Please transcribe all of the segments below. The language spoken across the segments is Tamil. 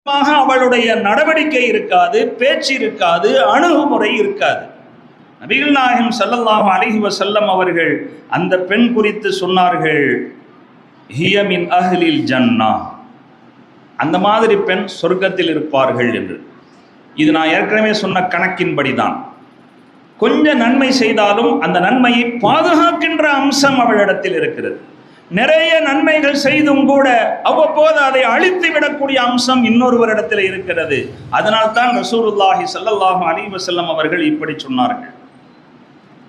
அவளுடைய நடவடிக்கை இருக்காது, பேச்சு இருக்காது, அணுகுமுறை இருக்காது. நபிகள் நாயகம் ஸல்லல்லாஹு அலைஹி வஸல்லம் அவர்கள் அந்த பெண் குறித்து சொன்னார்கள், ஹிய மின் அஹ்லில் ஜன்னா, அந்த மாதிரி பெண் சொர்க்கத்தில் இருப்பார்கள் என்று. இது நான் ஏற்கனவே சொன்ன கணக்கின்படிதான். கொஞ்சம் நன்மை செய்தாலும் அந்த நன்மையை பாதுகாக்கின்ற அம்சம் அவளிடத்தில் இருக்கிறது. நிறைய நன்மைகள் செய்தும் கூட அவ்வப்போது அதை அழித்து விடக்கூடிய அம்சம் இன்னொருவரிடத்தில் இருக்கிறது. அதனால்தான் ரசூலுல்லாஹி ஸல்லல்லாஹு அலைஹி வஸல்லம் அவர்கள் இப்படி சொன்னார்கள்,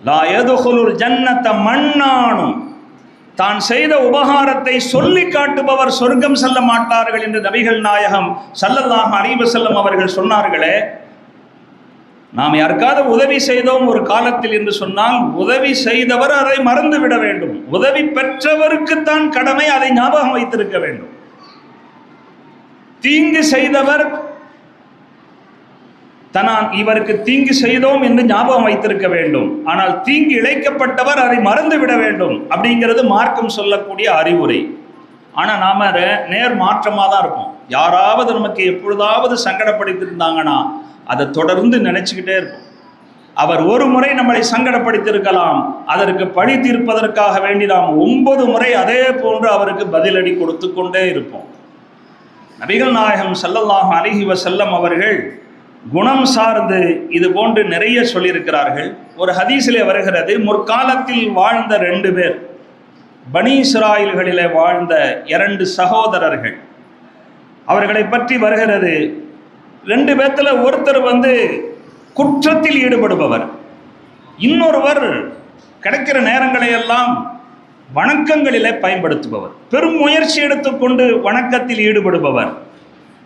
லா யதுகுலுல் ஜன்னத மன்னானும், தான் செய்த உபகாரத்தை சொல்லி காட்டுபவர் சொர்க்கம் செல்ல மாட்டார்கள் என்று நபிகள் நாயகம் ஸல்லல்லாஹு அலைஹி வஸல்லம் அவர்கள் சொன்னார்களே. நாம் யாருக்காவது உதவி செய்தோம் ஒரு காலத்தில் என்று சொன்னால், உதவி செய்தவர் அதை மறந்து விட வேண்டும். உதவி பெற்றவருக்குத்தான் கடமை, அதை ஞாபகம் வைத்திருக்க வேண்டும். தீங்கு செய்தவர் இவருக்கு தீங்கு செய்தோம் என்று ஞாபகம் வைத்திருக்க வேண்டும். ஆனால் தீங்கு இழைக்கப்பட்டவர் அதை மறந்து விட வேண்டும். அப்படிங்கிறது மார்க்கம் சொல்லக்கூடிய அறிவுரை. ஆனால் நாம நேர் மாற்றமாக தான் இருப்போம். யாராவது நமக்கு எப்பொழுதாவது சங்கடப்படுத்தியிருந்தாங்கன்னா அதை தொடர்ந்து நினைச்சுக்கிட்டே இருப்போம். அவர் ஒரு முறை நம்மளை சங்கடப்படுத்தியிருக்கலாம், அதற்கு பழி தீர்ப்பதற்காக வேண்டி நாம் 9 முறை அதே போன்று அவருக்கு பதிலடி கொடுத்து கொண்டே இருப்போம். நபிகள் நாயகம் ஸல்லல்லாஹு அலைஹி வஸல்லம் அவர்கள் குணம் சார்ந்து இது போன்று நிறைய சொல்லியிருக்கிறார்கள். ஒரு ஹதீஸிலே வருகிறது, முற்காலத்தில் வாழ்ந்த 2 பேர், பனி இஸ்ராயல்களிலே வாழ்ந்த 2 சகோதரர்கள், அவர்களை பற்றி வருகிறது. 2 பேர்த்துல ஒருத்தர் குற்றத்தில் ஈடுபடுபவர், இன்னொருவர் கிடைக்கிற நேரங்களை எல்லாம் வணக்கங்களிலே பயன்படுத்துபவர், பெரும் முயற்சி எடுத்துக்கொண்டு வணக்கத்தில் ஈடுபடுபவர்.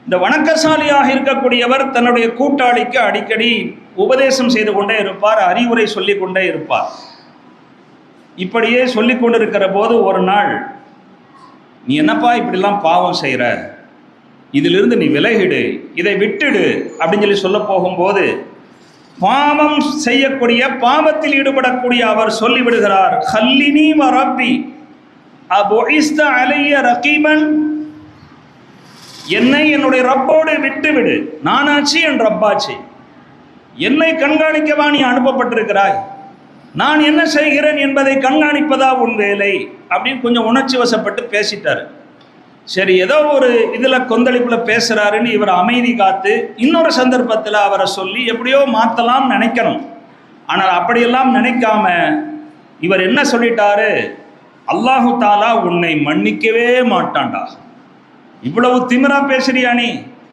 இந்த வணக்கசாலியாக இருக்கக்கூடியவர் தன்னுடைய கூட்டாளிக்கு அடிக்கடி உபதேசம் செய்து கொண்டே இருப்பார், அறிவுரை சொல்லி கொண்டே இருப்பார். இப்படியே சொல்லி கொண்டிருக்கிற போது ஒரு நாள், நீ என்னப்பா இப்படிலாம் பாவம் செய்கிற, இதிலிருந்து நீ விலகிடு, இதை விட்டுடு அப்படின்னு சொல்ல போகும்போது, பாவம் செய்யக்கூடிய பாவத்தில் ஈடுபடக்கூடிய அவர் சொல்லிவிடுகிறார், ஹல்லினி வ ரப்பி அபுஇஸ்த அலைய ரகீபன், என்னை என்னுடைய ரப்போடு விட்டுவிடு, நானாச்சு என் ரப்பாச்சு, என்னை கண்காணிக்கவா நீ அனுப்பப்பட்டிருக்கிறாய், நான் என்ன செய்கிறேன் என்பதை கண்காணிப்பதா உன் வேலை அப்படின்னு கொஞ்சம் உணர்ச்சி வசப்பட்டு பேசிட்டாரு. சரி, ஏதோ ஒரு இதில் கொந்தளிப்பில் பேசுகிறாருன்னு இவர் அமைதி காத்து இன்னொரு சந்தர்ப்பத்தில் அவரை சொல்லி எப்படியோ மாற்றலாம் நினைக்கணும். ஆனால் அப்படியெல்லாம் நினைக்காம இவர் என்ன சொல்லிட்டாரு, அல்லாஹு தாலா உன்னை மன்னிக்கவே மாட்டான்டா, இவ்வளவு திமிரா பேசுறியா நீ,